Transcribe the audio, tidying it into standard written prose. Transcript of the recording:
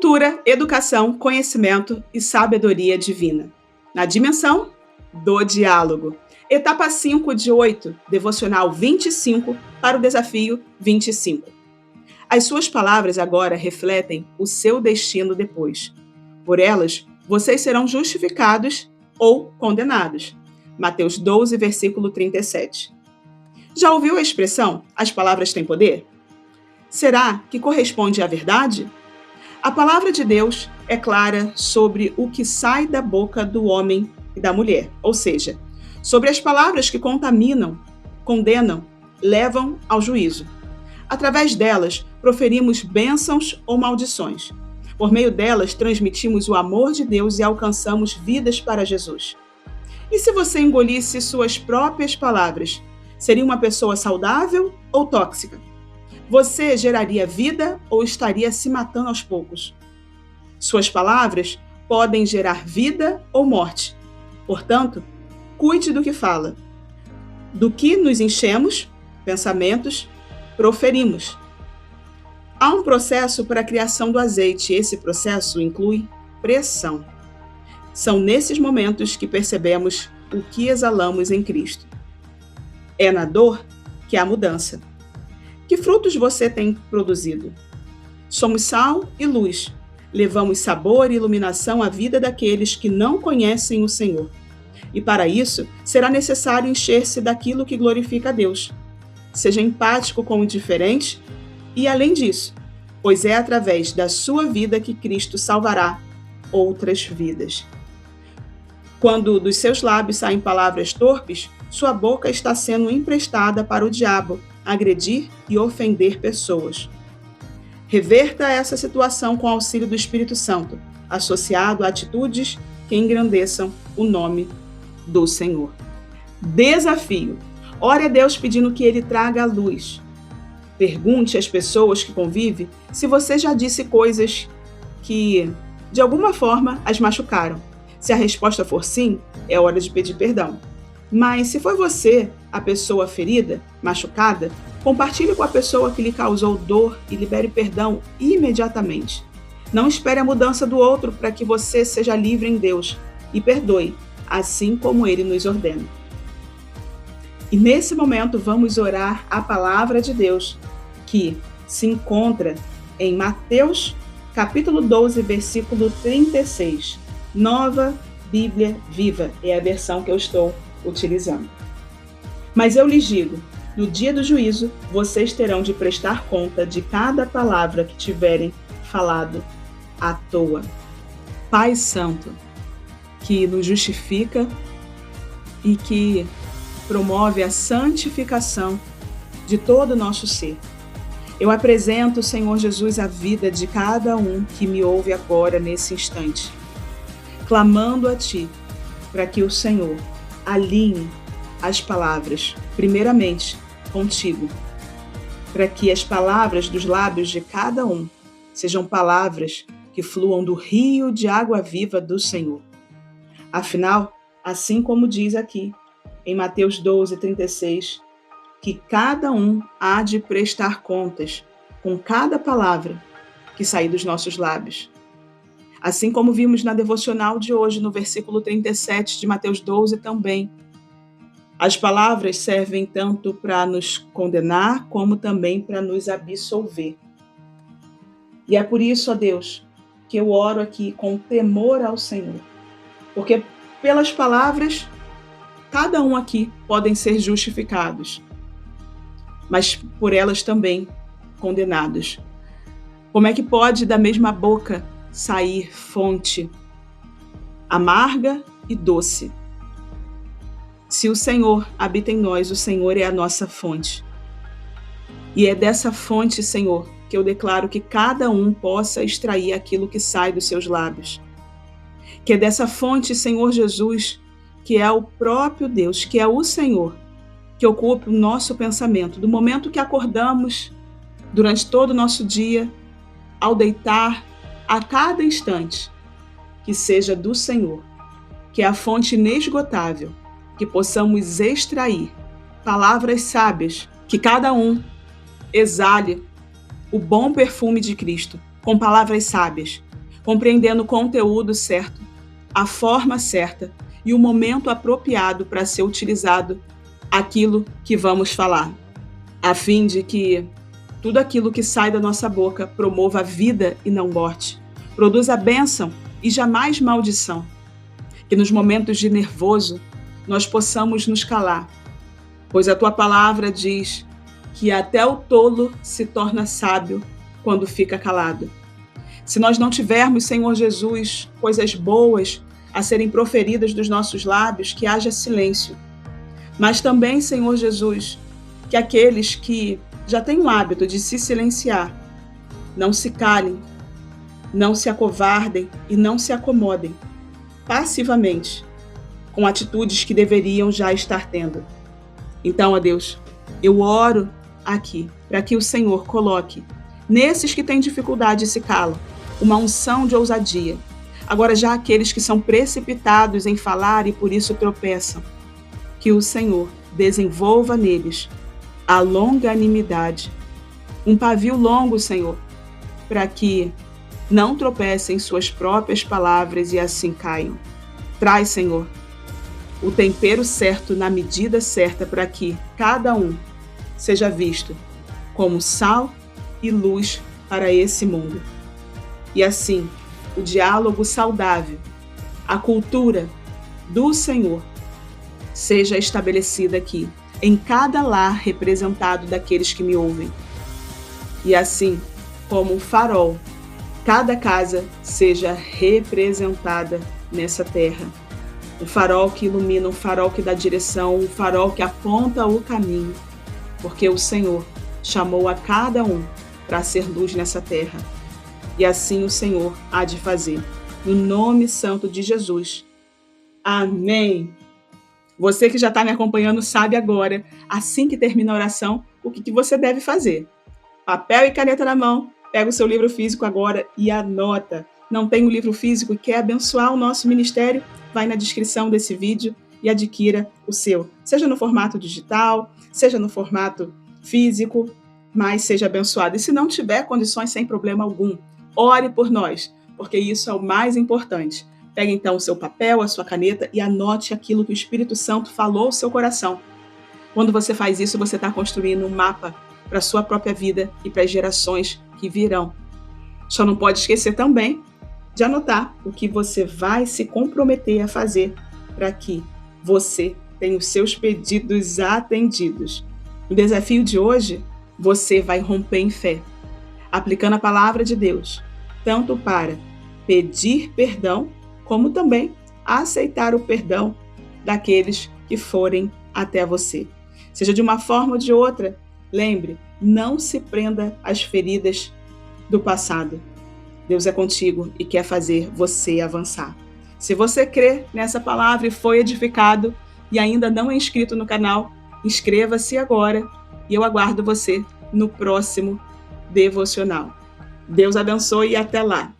Cultura, educação, conhecimento e sabedoria divina. Na dimensão do diálogo. Etapa 5 de 8, devocional 25 para o desafio 25. As suas palavras agora refletem o seu destino depois. Por elas, vocês serão justificados ou condenados. Mateus 12, versículo 37. Já ouviu a expressão, as palavras têm poder? Será que corresponde à verdade? A palavra de Deus é clara sobre o que sai da boca do homem e da mulher, ou seja, sobre as palavras que contaminam, condenam, levam ao juízo. Através delas, proferimos bênçãos ou maldições. Por meio delas, transmitimos o amor de Deus e alcançamos vidas para Jesus. E se você engolisse suas próprias palavras, seria uma pessoa saudável ou tóxica? Você geraria vida ou estaria se matando aos poucos? Suas palavras podem gerar vida ou morte. Portanto, cuide do que fala. Do que nos enchemos, pensamentos, proferimos. Há um processo para a criação do azeite. Esse processo inclui pressão. São nesses momentos que percebemos o que exalamos em Cristo. É na dor que há mudança. Que frutos você tem produzido? Somos sal e luz. Levamos sabor e iluminação à vida daqueles que não conhecem o Senhor. E para isso, será necessário encher-se daquilo que glorifica a Deus. Seja empático com o diferente e, além disso, pois é através da sua vida que Cristo salvará outras vidas. Quando dos seus lábios saem palavras torpes, sua boca está sendo emprestada para o diabo agredir e ofender pessoas. Reverta essa situação com o auxílio do Espírito Santo, associado a atitudes que engrandeçam o nome do Senhor. Desafio. Ore a Deus pedindo que Ele traga a luz. Pergunte às pessoas que convive se você já disse coisas que, de alguma forma, as machucaram. Se a resposta for sim, é hora de pedir perdão. Mas se foi você a pessoa ferida, machucada, compartilhe com a pessoa que lhe causou dor e libere perdão imediatamente. Não espere a mudança do outro para que você seja livre em Deus e perdoe, assim como Ele nos ordena. E nesse momento vamos orar a palavra de Deus, que se encontra em Mateus, capítulo 12, versículo 36. Nova Bíblia Viva é a versão que eu estou utilizando. Mas eu lhes digo, no dia do juízo, vocês terão de prestar conta de cada palavra que tiverem falado à toa. Pai Santo, que nos justifica e que promove a santificação de todo o nosso ser. Eu apresento, Senhor Jesus, a vida de cada um que me ouve agora nesse instante, clamando a Ti para que o Senhor alinhe as palavras, primeiramente contigo, para que as palavras dos lábios de cada um sejam palavras que fluam do rio de água viva do Senhor. Afinal, assim como diz aqui em Mateus 12, 36, que cada um há de prestar contas com cada palavra que sair dos nossos lábios. Assim como vimos na devocional de hoje, no versículo 37 de Mateus 12 também. As palavras servem tanto para nos condenar, como também para nos absolver. E é por isso, ó Deus, que eu oro aqui com temor ao Senhor. Porque pelas palavras, cada um aqui podem ser justificados, mas por elas também condenados. Como é que pode da mesma boca sair fonte amarga e doce? Se o Senhor habita em nós, o Senhor é a nossa fonte. E é dessa fonte, Senhor, que eu declaro que cada um possa extrair aquilo que sai dos seus lábios. Que é dessa fonte, Senhor Jesus, que é o próprio Deus, que é o Senhor, que ocupe o nosso pensamento, do momento que acordamos, durante todo o nosso dia, ao deitar, a cada instante, que seja do Senhor, que é a fonte inesgotável, que possamos extrair palavras sábias, que cada um exale o bom perfume de Cristo, com palavras sábias, compreendendo o conteúdo certo, a forma certa e o momento apropriado para ser utilizado aquilo que vamos falar, a fim de que tudo aquilo que sai da nossa boca promova a vida e não morte, produza bênção e jamais maldição. Que nos momentos de nervoso nós possamos nos calar, pois a tua palavra diz que até o tolo se torna sábio quando fica calado. Se nós não tivermos, Senhor Jesus, coisas boas a serem proferidas dos nossos lábios, que haja silêncio. Mas também, Senhor Jesus, que aqueles que já têm o hábito de se silenciar, não se calem, não se acovardem e não se acomodem passivamente com atitudes que deveriam já estar tendo. Então, ó Deus, eu oro aqui para que o Senhor coloque nesses que têm dificuldade e se calam uma unção de ousadia. Agora, já aqueles que são precipitados em falar e por isso tropeçam, que o Senhor desenvolva neles a longanimidade, um pavio longo, Senhor, para que não tropecem em suas próprias palavras e assim caiam. Traz, Senhor, o tempero certo na medida certa para que cada um seja visto como sal e luz para esse mundo. E assim, o diálogo saudável, a cultura do Senhor seja estabelecida aqui, em cada lar representado daqueles que me ouvem. E assim, como um farol, cada casa seja representada nessa terra. Um farol que ilumina, um farol que dá direção, um farol que aponta o caminho, porque o Senhor chamou a cada um para ser luz nessa terra. E assim o Senhor há de fazer. No nome santo de Jesus. Amém. Você que já está me acompanhando sabe agora, assim que termina a oração, o que você deve fazer. Papel e caneta na mão, pega o seu livro físico agora e anota. Não tem o livro físico e quer abençoar o nosso ministério? Vai na descrição desse vídeo e adquira o seu. Seja no formato digital, seja no formato físico, mas seja abençoado. E se não tiver condições, sem problema algum, ore por nós, porque isso é o mais importante. Pegue então o seu papel, a sua caneta e anote aquilo que o Espírito Santo falou ao seu coração. Quando você faz isso, você está construindo um mapa para a sua própria vida e para as gerações que virão. Só não pode esquecer também de anotar o que você vai se comprometer a fazer para que você tenha os seus pedidos atendidos. No desafio de hoje, você vai romper em fé, aplicando a palavra de Deus, tanto para pedir perdão, como também aceitar o perdão daqueles que forem até você. Seja de uma forma ou de outra, lembre, não se prenda às feridas do passado. Deus é contigo e quer fazer você avançar. Se você crê nessa palavra e foi edificado e ainda não é inscrito no canal, inscreva-se agora e eu aguardo você no próximo devocional. Deus abençoe e até lá!